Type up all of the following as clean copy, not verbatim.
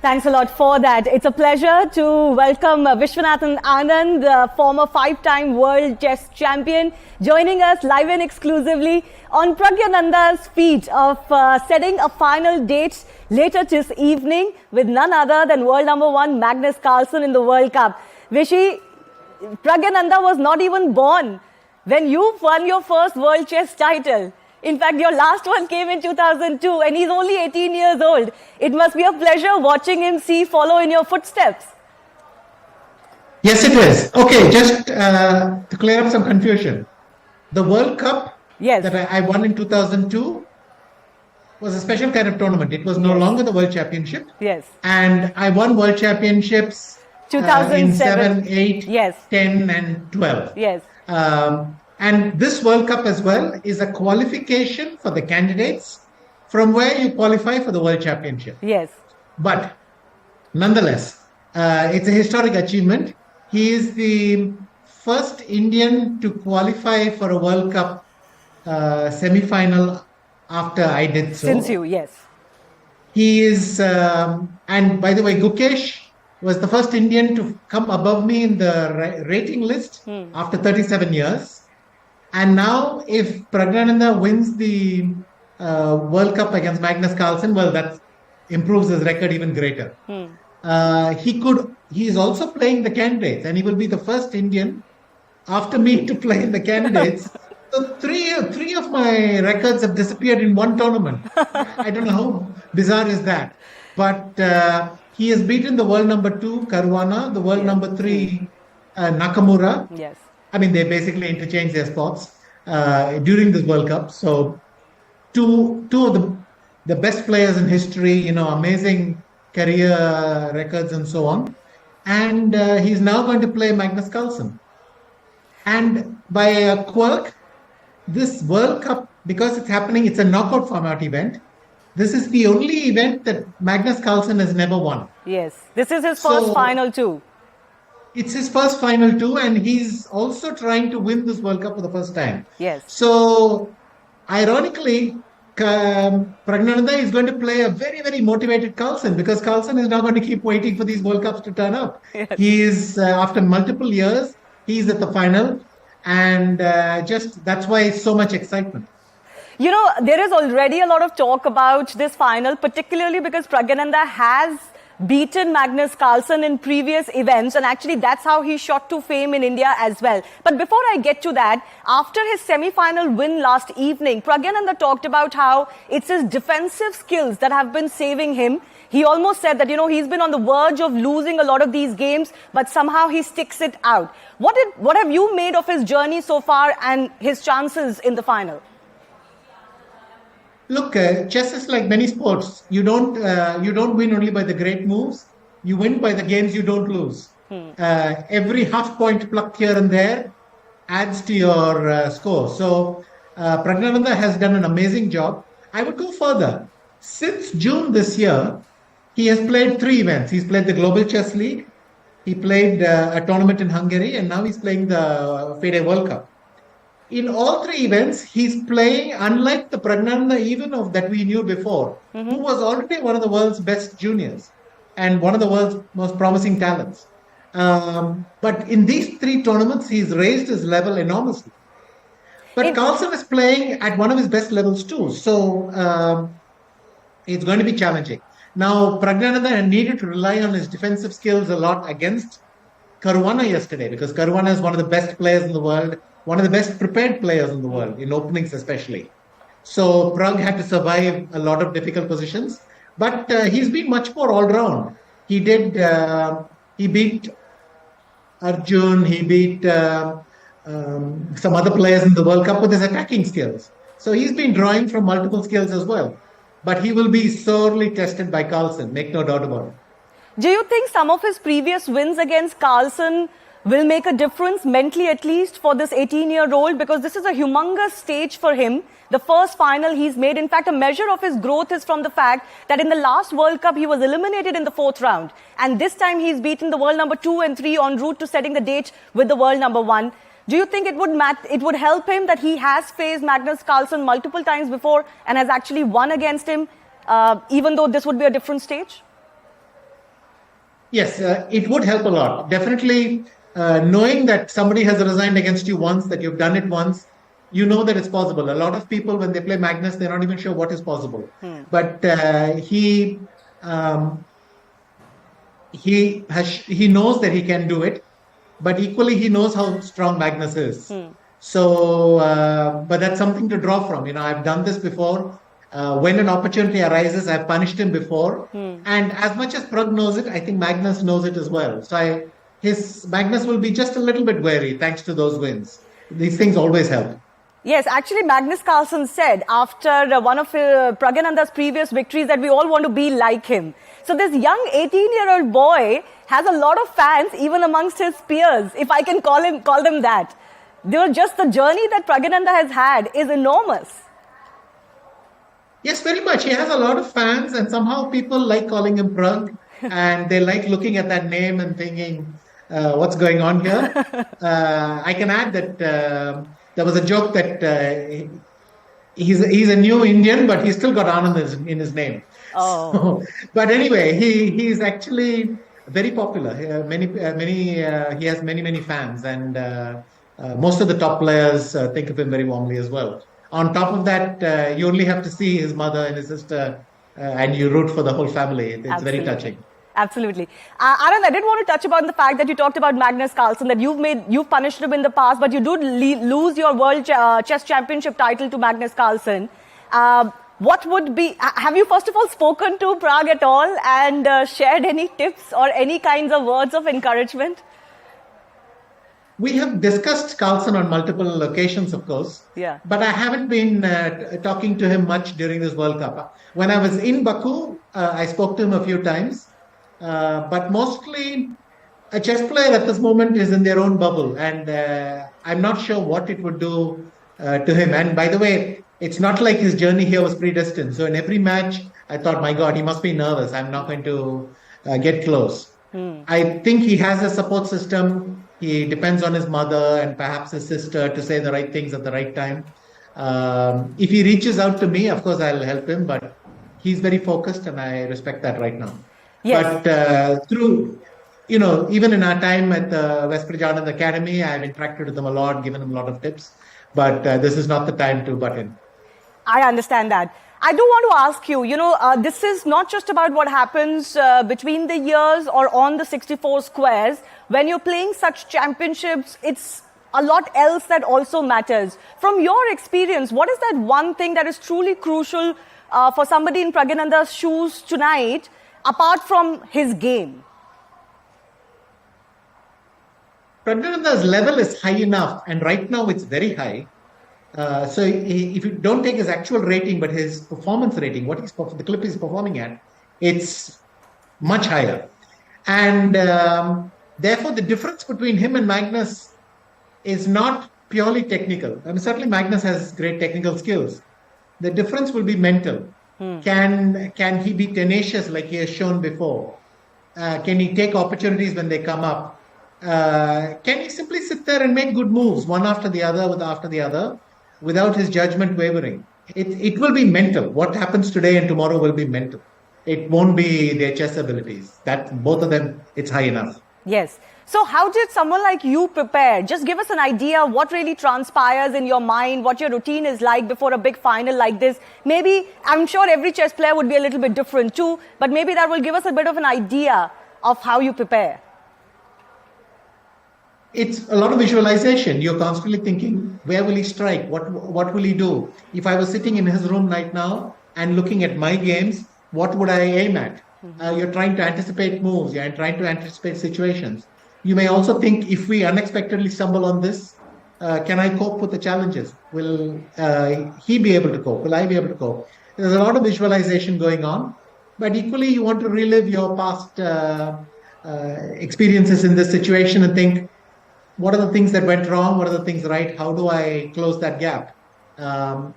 Thanks a lot for that. It's a pleasure to welcome Viswanathan Anand, former 5-time world chess champion, joining us live and exclusively on Praggnanandhaas' feat of setting a final date later this evening with none other than world number 1 Magnus Carlsen in the World Cup. Vishy, Praggnanandhaa was not even born when you won your first world chess title. In fact, your last one came in 2002 and he's only 18 years old. It must be a pleasure watching him follow in your footsteps. Yes, it is. Okay, just to clear up some confusion. The World Cup that I won in 2002 was a special kind of tournament. It was no longer the World Championship. Yes. And I won World Championships 2007. in 7, 8, 10 and 12. Yes. And this World Cup as well is a qualification for the candidates from where you qualify for the World Championship. Yes. But nonetheless, it's a historic achievement. He is the first Indian to qualify for a World Cup semi-final after I did so. Since you, yes. He is, and by the way, Gukesh was the first Indian to come above me in the rating list after 37 years. And now, if Praggnanandhaa wins the World Cup against Magnus Carlsen, well, that improves his record even greater. He is also playing the candidates, and he will be the first Indian after me to play in the candidates. So three of my records have disappeared in one tournament. I don't know how bizarre is that. But he has beaten the world number 2, Caruana, the world number 3, Nakamura. Yes. I mean, they basically interchanged their spots during this World Cup. So two of the best players in history, amazing career records and so on. And he's now going to play Magnus Carlsen. And by a quirk, this World Cup, because it's happening, it's a knockout format event. This is the only event that Magnus Carlsen has never won. Yes. This is his first final too. It's his first final too, and he's also trying to win this World Cup for the first time. Yes. So, ironically, Praggnanandhaa is going to play a very, very motivated Carlsen, because Carlsen is now going to keep waiting for these World Cups to turn up. Yes. He is, after multiple years, he's at the final, and that's why so much excitement. There is already a lot of talk about this final, particularly because Praggnanandhaa has beaten Magnus Carlsen in previous events, and actually that's how he shot to fame in India as well. But before I get to that, after his semi-final win last evening, Praggnanandhaa talked about how it's his defensive skills that have been saving him. He almost said that, he's been on the verge of losing a lot of these games, but somehow he sticks it out. What have you made of his journey so far and his chances in the final? Look, chess is like many sports. You don't win only by the great moves. You win by the games you don't lose. Every half point plucked here and there adds to your score. So Praggnanandhaa has done an amazing job. I would go further. Since June this year, he has played 3 events. He's played the Global Chess League. He played a tournament in Hungary, and now he's playing the FIDE World Cup. In all 3 events, he's playing unlike the Praggnanandhaa even that we knew before, who was already one of the world's best juniors and one of the world's most promising talents. But in these 3 tournaments, he's raised his level enormously. But Carlsen is playing at one of his best levels too, so it's going to be challenging. Now, Praggnanandhaa needed to rely on his defensive skills a lot against Caruana yesterday, because Caruana is one of the best players in the world, one of the best prepared players in the world, in openings especially. So Pragg had to survive a lot of difficult positions, but he's been much more all-round. He beat Arjun, he beat some other players in the World Cup with his attacking skills. So he's been drawing from multiple skills as well. But he will be sorely tested by Carlsen, make no doubt about it. Do you think some of his previous wins against Carlsen will make a difference mentally, at least for this 18-year-old? Because this is a humongous stage for him. The first final he's made. In fact, a measure of his growth is from the fact that in the last World Cup, he was eliminated in the 4th round. And this time he's beaten the world number 2 and 3 en route to setting the date with the world number 1. Do you think it would help him that he has faced Magnus Carlsen multiple times before and has actually won against him, even though this would be a different stage? Yes, it would help a lot. Definitely, knowing that somebody has resigned against you once, that you've done it once, you know that it's possible. A lot of people, when they play Magnus, they're not even sure what is possible. But um, he knows that he can do it, but equally he knows how strong Magnus is. So, but that's something to draw from. I've done this before. When an opportunity arises, I've punished him before. And as much as Pragg knows it, I think Magnus knows it as well. So his Magnus will be just a little bit wary thanks to those wins. These things always help. Yes, actually, Magnus Carlsen said after one of Praggnanandha's previous victories that we all want to be like him. So this young 18-year-old boy has a lot of fans even amongst his peers, if I can call them that. Just the journey that Praggnanandhaa has had is enormous. Yes, very much. He has a lot of fans, and somehow people like calling him Pragg, and they like looking at that name and thinking, what's going on here? I can add that there was a joke that he's a new Indian, but he's still got Anand in his name. Oh. So, but anyway, he's actually very popular. He has many fans, and most of the top players think of him very warmly as well. On top of that, you only have to see his mother and his sister, and you root for the whole family. It's very touching. Absolutely. Anand, I did want to touch upon the fact that you talked about Magnus Carlsen, that you've punished him in the past, but you did lose your World Chess Championship title to Magnus Carlsen. Have you first of all spoken to Pragg at all and shared any tips or any kinds of words of encouragement? We have discussed Carlsen on multiple occasions, of course. Yeah. But I haven't been talking to him much during this World Cup. When I was in Baku, I spoke to him a few times. But mostly, a chess player at this moment is in their own bubble. And I'm not sure what it would do to him. And by the way, it's not like his journey here was predestined. So in every match, I thought, my God, he must be nervous. I'm not going to get close. I think he has a support system. He depends on his mother and perhaps his sister to say the right things at the right time. If he reaches out to me, of course, I'll help him. But he's very focused, and I respect that right now. Yes. But through, even in our time at the West Prajanand Academy, I've interacted with him a lot, given him a lot of tips. But this is not the time to butt in. I understand that. I do want to ask you, this is not just about what happens between the years or on the 64 squares. When you're playing such championships, it's a lot else that also matters. From your experience, what is that one thing that is truly crucial for somebody in Praggnanandha's shoes tonight, apart from his game? Praggnanandha's level is high enough, and right now it's very high. So if you don't take his actual rating, but his performance rating, the clip he's performing at, it's much higher. And therefore, the difference between him and Magnus is not purely technical. I mean, certainly Magnus has great technical skills. The difference will be mental. Can he be tenacious like he has shown before? Can he take opportunities when they come up? Can he simply sit there and make good moves, one after the other, without his judgment wavering? It will be mental. What happens today and tomorrow will be mental. It won't be their chess abilities. That both of them, it's high enough. Yes. So how did someone like you prepare? Just give us an idea of what really transpires in your mind, what your routine is like before a big final like this. Maybe, I'm sure every chess player would be a little bit different too, but maybe that will give us a bit of an idea of how you prepare. It's a lot of visualization. You're constantly thinking, where will he strike? What will he do? If I was sitting in his room right now and looking at my games, what would I aim at? You're trying to anticipate moves. You're trying to anticipate situations. You may also think, if we unexpectedly stumble on this, can I cope with the challenges? Will he be able to cope? Will I be able to cope? There's a lot of visualization going on, but equally you want to relive your past experiences in this situation and think, what are the things that went wrong? What are the things right? How do I close that gap?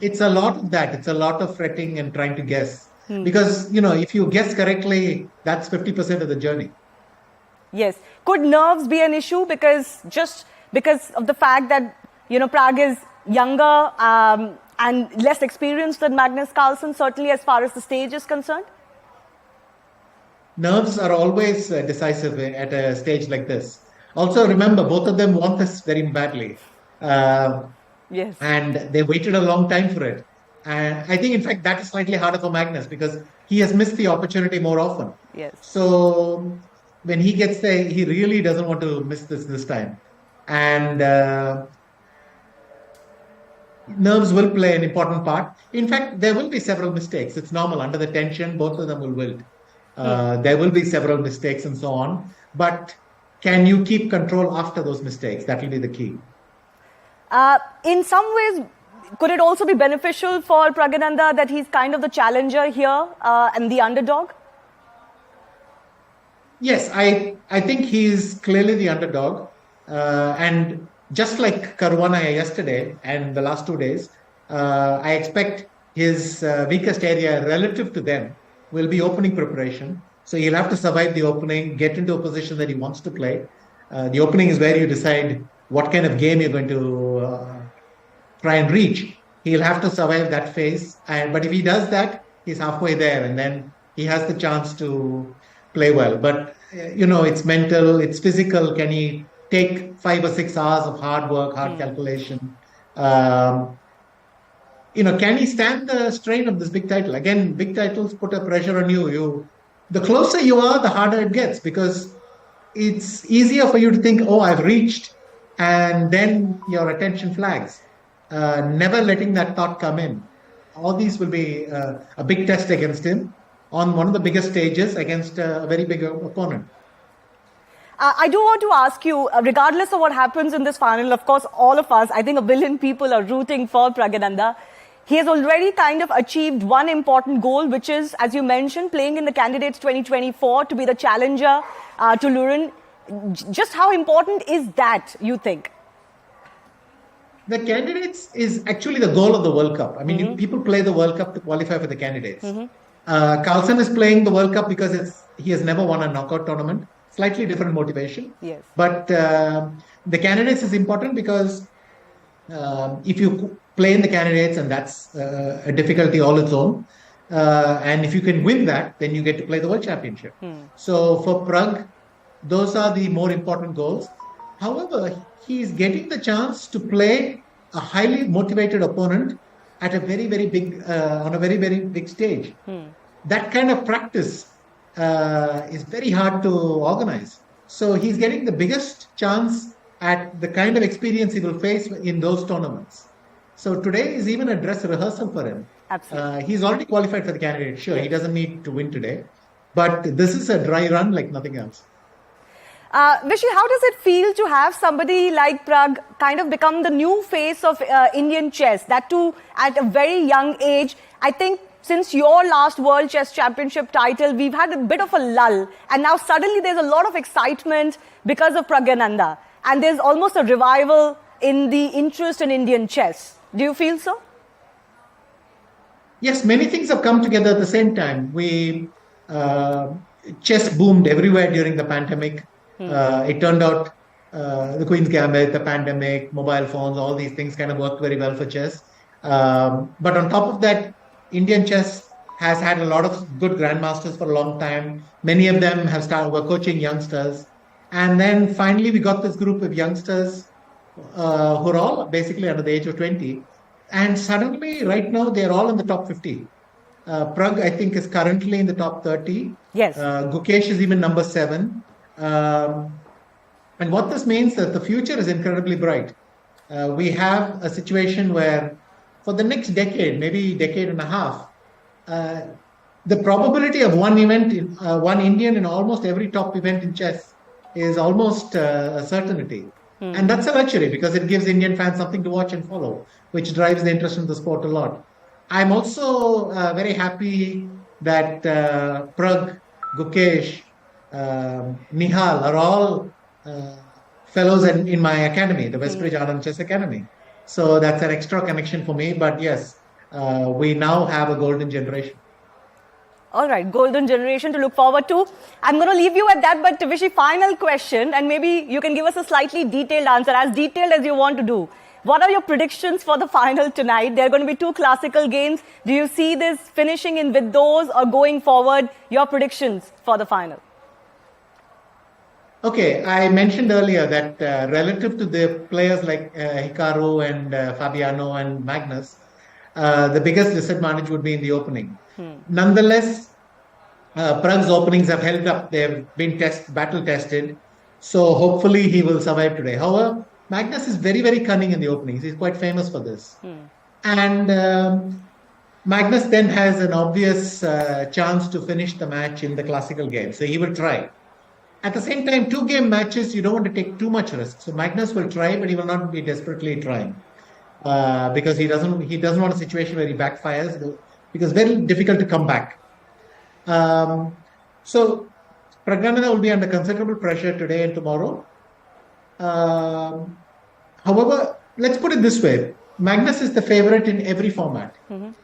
It's a lot of that. It's a lot of fretting and trying to guess. Because, if you guess correctly, that's 50% of the journey. Yes. Could nerves be an issue because of the fact that, Pragg is younger and less experienced than Magnus Carlsen, certainly as far as the stage is concerned? nerves are always decisive at a stage like this. Also, remember, both of them want this very badly. Yes. And they waited a long time for it. And I think, in fact, that is slightly harder for Magnus because he has missed the opportunity more often. Yes. So when he gets there, he really doesn't want to miss this time. And nerves will play an important part. In fact, there will be several mistakes. It's normal. Under the tension, both of them will wilt. There will be several mistakes and so on. But can you keep control after those mistakes? That will be the key. In some ways, could it also be beneficial for Praggnanandhaa that he's kind of the challenger here and the underdog? Yes, I think he's clearly the underdog. And just like Caruana yesterday and the last 2 days, I expect his weakest area relative to them will be opening preparation. So he'll have to survive the opening, get into a position that he wants to play. The opening is where you decide what kind of game you're going to try and reach. He'll have to survive that phase. But if he does that, he's halfway there, and then he has the chance to play well. But, it's mental, it's physical. Can he take 5 or 6 hours of hard work, hard calculation? Can he stand the strain of this big title? Again, big titles put a pressure on you. The closer you are, the harder it gets, because it's easier for you to think, oh, I've reached, and then your attention flags. Never letting that thought come in. All these will be a big test against him on one of the biggest stages against a very big opponent. I do want to ask you, regardless of what happens in this final, of course, all of us, I think 1 billion people are rooting for Praggnanandhaa. He has already kind of achieved one important goal, which is, as you mentioned, playing in the Candidates 2024 to be the challenger to Luren. Just how important is that, you think? The Candidates is actually the goal of the World Cup. I mean, people play the World Cup to qualify for the Candidates. Carlsen is playing the World Cup because he has never won a knockout tournament. Slightly different motivation. Yes. But the Candidates is important because if you play in the Candidates, and that's a difficulty all its own, and if you can win that, then you get to play the World Championship. So for Pragg, those are the more important goals. However, he's getting the chance to play a highly motivated opponent at a very, very big, on a very, very big stage. That kind of practice is very hard to organize. So he's getting the biggest chance at the kind of experience he will face in those tournaments. So today is even a dress rehearsal for him. Absolutely. He's already qualified for the Candidates. Sure, he doesn't need to win today. But this is a dry run like nothing else. Vishy, how does it feel to have somebody like Pragg kind of become the new face of Indian chess? That too at a very young age. I think since your last World Chess Championship title, we've had a bit of a lull. And now suddenly there's a lot of excitement because of Praggnanandhaa. And there's almost a revival in the interest in Indian chess. Do you feel so? Yes, many things have come together at the same time. Chess boomed everywhere during the pandemic. It turned out the Queen's Gambit, the pandemic, mobile phones, all these things kind of worked very well for chess. But on top of that, Indian chess has had a lot of good grandmasters for a long time. Many of them were coaching youngsters. And then finally we got this group of youngsters who are all basically under the age of 20. And suddenly, right now, they're all in the top 50. Pragg, I think, is currently in the top 30. Yes. Gukesh is even number 7. And what this means is that the future is incredibly bright. We have a situation where for the next decade, maybe decade and a half, the probability of one Indian in almost every top event in chess is almost a certainty. And that's a luxury because it gives Indian fans something to watch and follow, which drives the interest in the sport a lot. I'm also very happy that Pragg, Gukesh, Nihal are all fellows in my academy, the Westbridge Anand Chess Academy. So that's an extra connection for me. But yes, we now have a golden generation. All right, golden generation to look forward to. I'm going to leave you at that, but Vishy, final question, and maybe you can give us a slightly detailed answer, as detailed as you want to do. What are your predictions for the final tonight? There are going to be two classical games. Do you see this finishing in with those or going forward? Your predictions for the final? Okay, I mentioned earlier that relative to the players like Hikaru and Fabiano and Magnus, the biggest disadvantage would be in the opening. Nonetheless, Pragg's openings have held up. They have been battle tested. So hopefully he will survive today. However, Magnus is very, very cunning in the openings. He's quite famous for this. And Magnus then has an obvious chance to finish the match in the classical game. So he will try. At the same time, 2-game matches, you don't want to take too much risk. So Magnus will try, but he will not be desperately trying because he doesn't want a situation where he backfires because very difficult to come back. So Praggnanandhaa will be under considerable pressure today and tomorrow. However, let's put it this way. Magnus is the favorite in every format.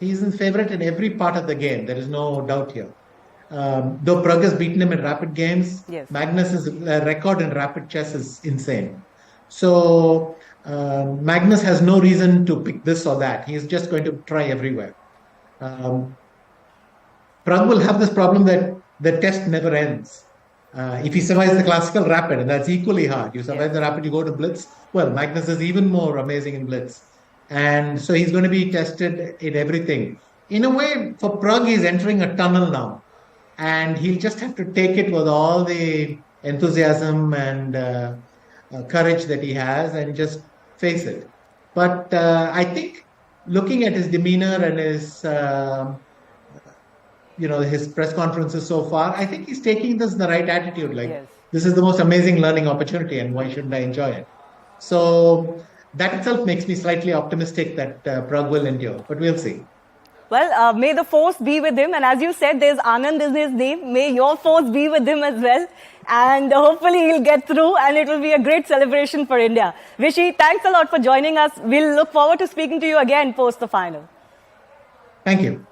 He is the favorite in every part of the game. There is no doubt here. Though Pragg has beaten him in rapid games, yes. Magnus's record in rapid chess is insane. So Magnus has no reason to pick this or that. He is just going to try everywhere. Pragg will have this problem that the test never ends. If he survives the classical rapid, and that's equally hard. You survive the rapid, you go to blitz. Well, Magnus is even more amazing in blitz. And so he's going to be tested in everything. In a way, for Pragg, he's entering a tunnel now. And he'll just have to take it with all the enthusiasm and courage that he has and just face it. But I think looking at his demeanor and his press conferences so far, I think he's taking this in the right attitude. This is the most amazing learning opportunity and why shouldn't I enjoy it? So that itself makes me slightly optimistic that Pragg will endure, but we'll see. Well, may the force be with him. And as you said, there's Anand in his name. May your force be with him as well. And hopefully he'll get through and it will be a great celebration for India. Vishy, thanks a lot for joining us. We'll look forward to speaking to you again post the final. Thank you.